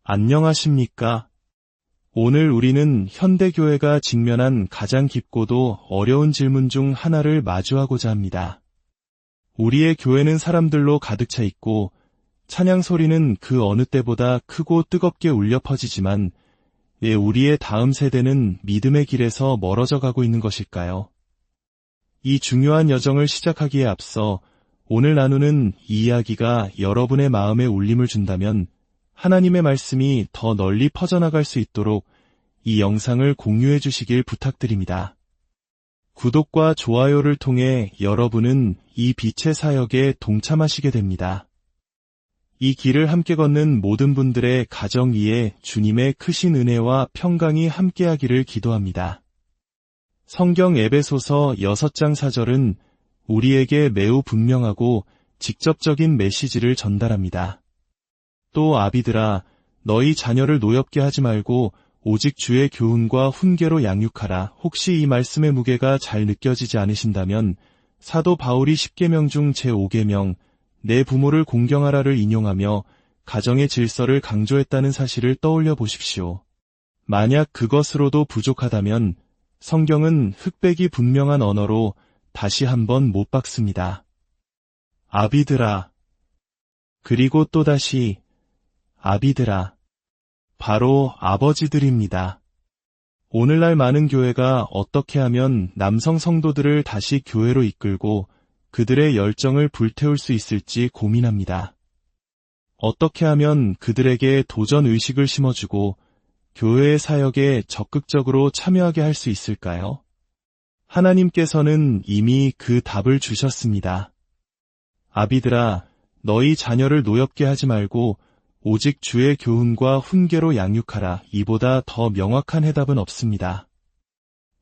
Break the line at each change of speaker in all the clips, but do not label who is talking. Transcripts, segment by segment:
안녕하십니까? 오늘 우리는 현대교회가 직면한 가장 깊고도 어려운 질문 중 하나를 마주하고자 합니다. 우리의 교회는 사람들로 가득 차 있고 찬양 소리는 그 어느 때보다 크고 뜨겁게 울려 퍼지지만 우리의 다음 세대는 믿음의 길에서 멀어져 가고 있는 것일까요? 이 중요한 여정을 시작하기에 앞서 오늘 나누는 이 이야기가 여러분의 마음에 울림을 준다면 하나님의 말씀이 더 널리 퍼져나갈 수 있도록 이 영상을 공유해 주시길 부탁드립니다. 구독과 좋아요를 통해 여러분은 이 빛의 사역에 동참하시게 됩니다. 이 길을 함께 걷는 모든 분들의 가정 위에 주님의 크신 은혜와 평강이 함께하기를 기도합니다. 성경 에베소서 6장 4절은 우리에게 매우 분명하고 직접적인 메시지를 전달합니다. 또 아비들아, 너희 자녀를 노엽게 하지 말고 오직 주의 교훈과 훈계로 양육하라. 혹시 이 말씀의 무게가 잘 느껴지지 않으신다면 사도 바울이 10계명 중 제5계명 내 부모를 공경하라를 인용하며 가정의 질서를 강조했다는 사실을 떠올려 보십시오. 만약 그것으로도 부족하다면 성경은 흑백이 분명한 언어로 다시 한번 못 박습니다. 아비들아, 그리고 또다시 아비들아, 바로 아버지들입니다. 오늘날 많은 교회가 어떻게 하면 남성 성도들을 다시 교회로 이끌고 그들의 열정을 불태울 수 있을지 고민합니다. 어떻게 하면 그들에게 도전 의식을 심어주고 교회의 사역에 적극적으로 참여하게 할 수 있을까요? 하나님께서는 이미 그 답을 주셨습니다. 아비들아, 너희 자녀를 노엽게 하지 말고 오직 주의 교훈과 훈계로 양육하라. 이보다 더 명확한 해답은 없습니다.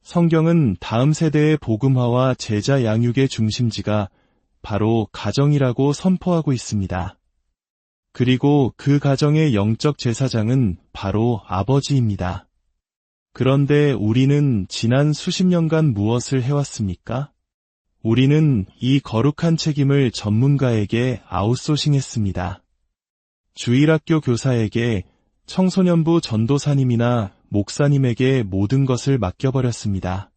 성경은 다음 세대의 복음화와 제자 양육의 중심지가 바로 가정이라고 선포하고 있습니다. 그리고 그 가정의 영적 제사장은 바로 아버지입니다. 그런데 우리는 지난 수십 년간 무엇을 해왔습니까? 우리는 이 거룩한 책임을 전문가에게 아웃소싱했습니다. 주일학교 교사에게, 청소년부 전도사님이나 목사님에게 모든 것을 맡겨버렸습니다.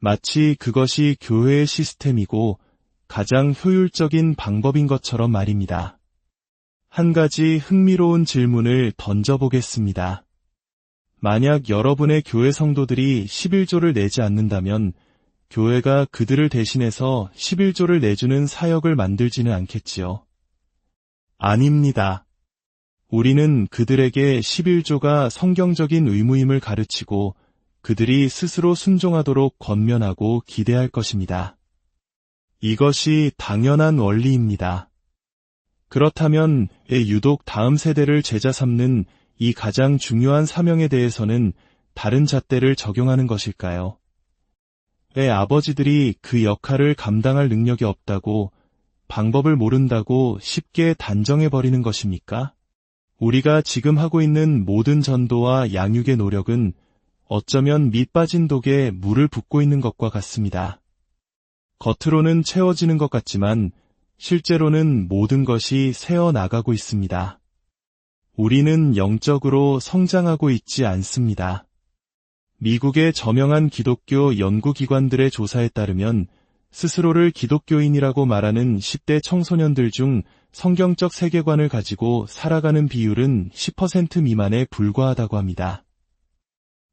마치 그것이 교회의 시스템이고 가장 효율적인 방법인 것처럼 말입니다. 한 가지 흥미로운 질문을 던져보겠습니다. 만약 여러분의 교회 성도들이 11조를 내지 않는다면 교회가 그들을 대신해서 11조를 내주는 사역을 만들지는 않겠지요. 아닙니다. 우리는 그들에게 11조가 성경적인 의무임을 가르치고 그들이 스스로 순종하도록 권면하고 기대할 것입니다. 이것이 당연한 원리입니다. 그렇다면 유독 다음 세대를 제자 삼는 이 가장 중요한 사명에 대해서는 다른 잣대를 적용하는 것일까요? 왜 아버지들이 그 역할을 감당할 능력이 없다고, 방법을 모른다고 쉽게 단정해버리는 것입니까? 우리가 지금 하고 있는 모든 전도와 양육의 노력은 어쩌면 밑 빠진 독에 물을 붓고 있는 것과 같습니다. 겉으로는 채워지는 것 같지만 실제로는 모든 것이 새어나가고 있습니다. 우리는 영적으로 성장하고 있지 않습니다. 미국의 저명한 기독교 연구기관들의 조사에 따르면 스스로를 기독교인이라고 말하는 10대 청소년들 중 성경적 세계관을 가지고 살아가는 비율은 10% 미만에 불과하다고 합니다.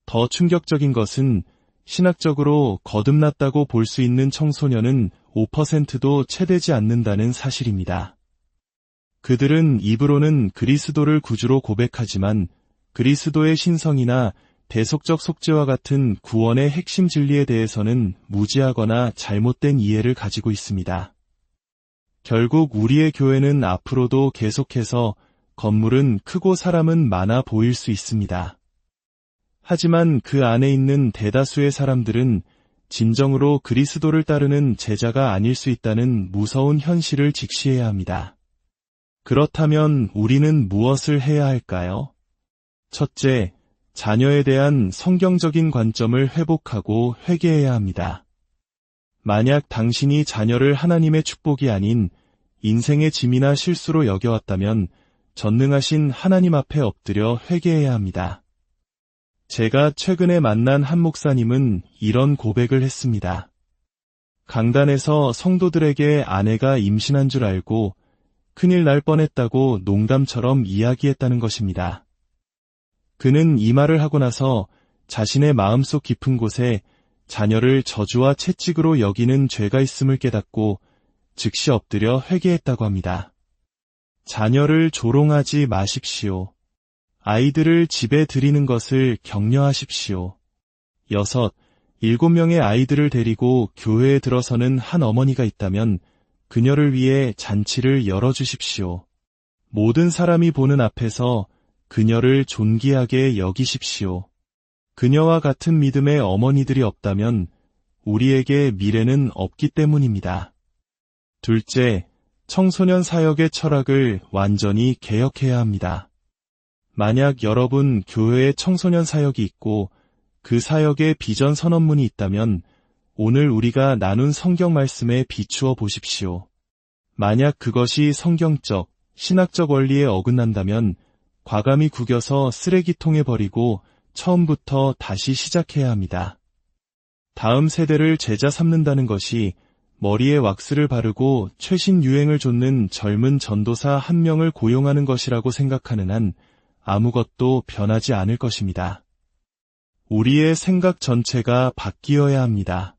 더 충격적인 것은 신학적으로 거듭났다고 볼 수 있는 청소년은 5%도 채되지 않는다는 사실입니다. 그들은 입으로는 그리스도를 구주로 고백하지만 그리스도의 신성이나 대속적 속죄와 같은 구원의 핵심 진리에 대해서는 무지하거나 잘못된 이해를 가지고 있습니다. 결국 우리의 교회는 앞으로도 계속해서 건물은 크고 사람은 많아 보일 수 있습니다. 하지만 그 안에 있는 대다수의 사람들은 진정으로 그리스도를 따르는 제자가 아닐 수 있다는 무서운 현실을 직시해야 합니다. 그렇다면 우리는 무엇을 해야 할까요? 첫째, 자녀에 대한 성경적인 관점을 회복하고 회개해야 합니다. 만약 당신이 자녀를 하나님의 축복이 아닌 인생의 짐이나 실수로 여겨왔다면 전능하신 하나님 앞에 엎드려 회개해야 합니다. 제가 최근에 만난 한 목사님은 이런 고백을 했습니다. 강단에서 성도들에게 아내가 임신한 줄 알고 큰일 날 뻔했다고 농담처럼 이야기했다는 것입니다. 그는 이 말을 하고 나서 자신의 마음속 깊은 곳에 자녀를 저주와 채찍으로 여기는 죄가 있음을 깨닫고 즉시 엎드려 회개했다고 합니다. 자녀를 조롱하지 마십시오. 아이들을 집에 들이는 것을 격려하십시오. 6, 7명의 아이들을 데리고 교회에 들어서는 한 어머니가 있다면 그녀를 위해 잔치를 열어주십시오. 모든 사람이 보는 앞에서 그녀를 존귀하게 여기십시오. 그녀와 같은 믿음의 어머니들이 없다면 우리에게 미래는 없기 때문입니다. 둘째, 청소년 사역의 철학을 완전히 개혁해야 합니다. 만약 여러분 교회에 청소년 사역이 있고 그 사역에 비전 선언문이 있다면 오늘 우리가 나눈 성경 말씀에 비추어 보십시오. 만약 그것이 성경적, 신학적 원리에 어긋난다면 과감히 구겨서 쓰레기통에 버리고 처음부터 다시 시작해야 합니다. 다음 세대를 제자 삼는다는 것이 머리에 왁스를 바르고 최신 유행을 좇는 젊은 전도사 한 명을 고용하는 것이라고 생각하는 한 아무것도 변하지 않을 것입니다. 우리의 생각 전체가 바뀌어야 합니다.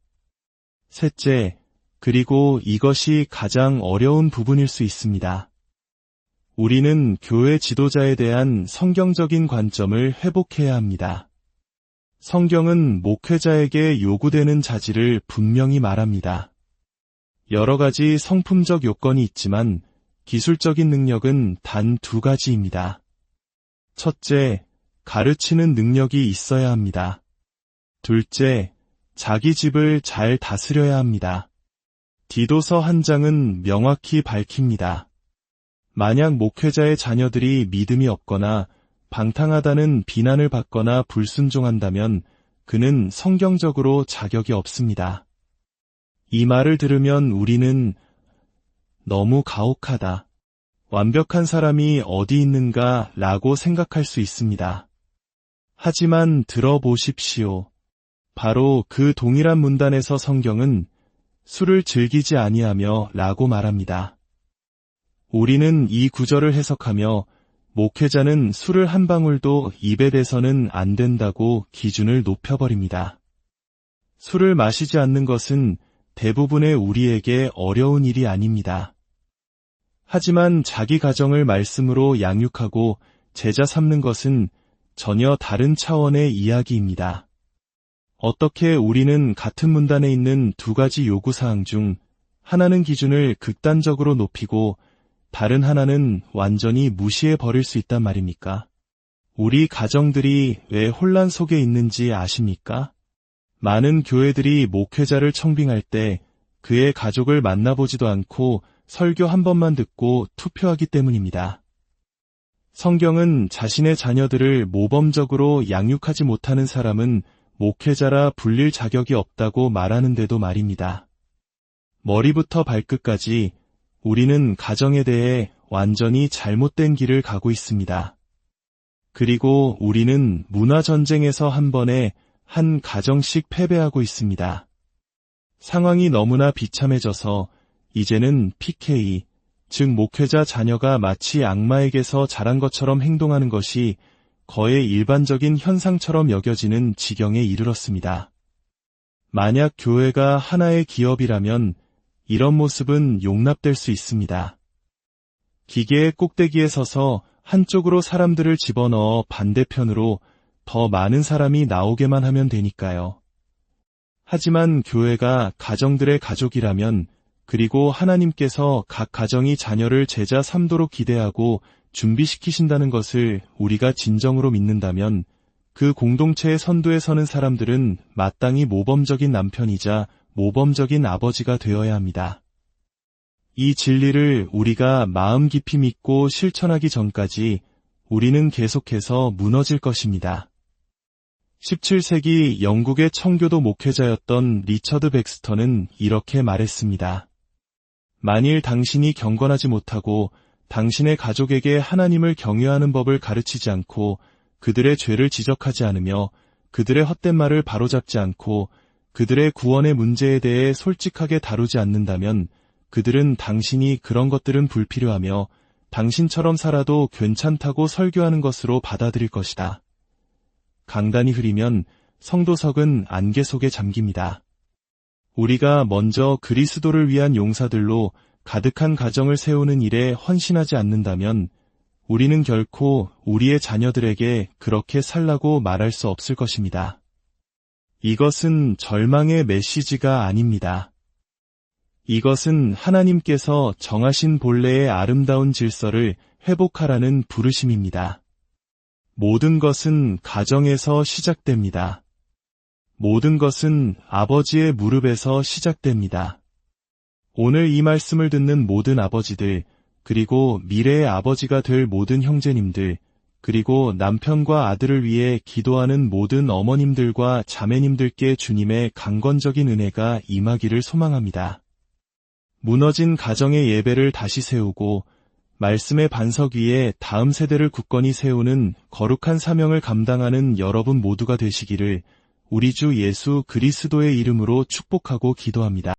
셋째, 그리고 이것이 가장 어려운 부분일 수 있습니다. 우리는 교회 지도자에 대한 성경적인 관점을 회복해야 합니다. 성경은 목회자에게 요구되는 자질을 분명히 말합니다. 여러 가지 성품적 요건이 있지만 기술적인 능력은 단 2가지입니다. 첫째, 가르치는 능력이 있어야 합니다. 둘째, 자기 집을 잘 다스려야 합니다. 디도서 1장은 명확히 밝힙니다. 만약 목회자의 자녀들이 믿음이 없거나 방탕하다는 비난을 받거나 불순종한다면 그는 성경적으로 자격이 없습니다. 이 말을 들으면 우리는 너무 가혹하다, 완벽한 사람이 어디 있는가 라고 생각할 수 있습니다. 하지만 들어보십시오. 바로 그 동일한 문단에서 성경은 술을 즐기지 아니하며 라고 말합니다. 우리는 이 구절을 해석하며 목회자는 술을 한 방울도 입에 대서는 안 된다고 기준을 높여버립니다. 술을 마시지 않는 것은 대부분의 우리에게 어려운 일이 아닙니다. 하지만 자기 가정을 말씀으로 양육하고 제자 삼는 것은 전혀 다른 차원의 이야기입니다. 어떻게 우리는 같은 문단에 있는 2가지 요구사항 중 하나는 기준을 극단적으로 높이고 다른 하나는 완전히 무시해버릴 수 있단 말입니까? 우리 가정들이 왜 혼란 속에 있는지 아십니까? 많은 교회들이 목회자를 청빙할 때 그의 가족을 만나보지도 않고 설교 한 번만 듣고 투표하기 때문입니다. 성경은 자신의 자녀들을 모범적으로 양육하지 못하는 사람은 목회자라 불릴 자격이 없다고 말하는데도 말입니다. 머리부터 발끝까지 우리는 가정에 대해 완전히 잘못된 길을 가고 있습니다. 그리고 우리는 문화전쟁에서 한 번에 한 가정씩 패배하고 있습니다. 상황이 너무나 비참해져서 이제는 PK, 즉 목회자 자녀가 마치 악마에게서 자란 것처럼 행동하는 것이 거의 일반적인 현상처럼 여겨지는 지경에 이르렀습니다. 만약 교회가 하나의 기업이라면 이런 모습은 용납될 수 있습니다. 기계의 꼭대기에 서서 한쪽으로 사람들을 집어넣어 반대편으로 더 많은 사람이 나오게만 하면 되니까요. 하지만 교회가 가정들의 가족이라면 그리고 하나님께서 각 가정이 자녀를 제자 삼도록 기대하고 준비시키신다는 것을 우리가 진정으로 믿는다면 그 공동체의 선두에 서는 사람들은 마땅히 모범적인 남편이자 모범적인 아버지가 되어야 합니다. 이 진리를 우리가 마음 깊이 믿고 실천하기 전까지 우리는 계속해서 무너질 것입니다. 17세기 영국의 청교도 목회자였던 리처드 백스터는 이렇게 말했습니다. 만일 당신이 경건하지 못하고 당신의 가족에게 하나님을 경외하는 법을 가르치지 않고 그들의 죄를 지적하지 않으며 그들의 헛된 말을 바로잡지 않고 그들의 구원의 문제에 대해 솔직하게 다루지 않는다면 그들은 당신이 그런 것들은 불필요하며 당신처럼 살아도 괜찮다고 설교하는 것으로 받아들일 것이다. 강단이 흐리면 성도석은 안개 속에 잠깁니다. 우리가 먼저 그리스도를 위한 용사들로 가득한 가정을 세우는 일에 헌신하지 않는다면 우리는 결코 우리의 자녀들에게 그렇게 살라고 말할 수 없을 것입니다. 이것은 절망의 메시지가 아닙니다. 이것은 하나님께서 정하신 본래의 아름다운 질서를 회복하라는 부르심입니다. 모든 것은 가정에서 시작됩니다. 모든 것은 아버지의 무릎에서 시작됩니다. 오늘 이 말씀을 듣는 모든 아버지들, 그리고 미래의 아버지가 될 모든 형제님들, 그리고 남편과 아들을 위해 기도하는 모든 어머님들과 자매님들께 주님의 강건적인 은혜가 임하기를 소망합니다. 무너진 가정의 예배를 다시 세우고 말씀의 반석 위에 다음 세대를 굳건히 세우는 거룩한 사명을 감당하는 여러분 모두가 되시기를 우리 주 예수 그리스도의 이름으로 축복하고 기도합니다.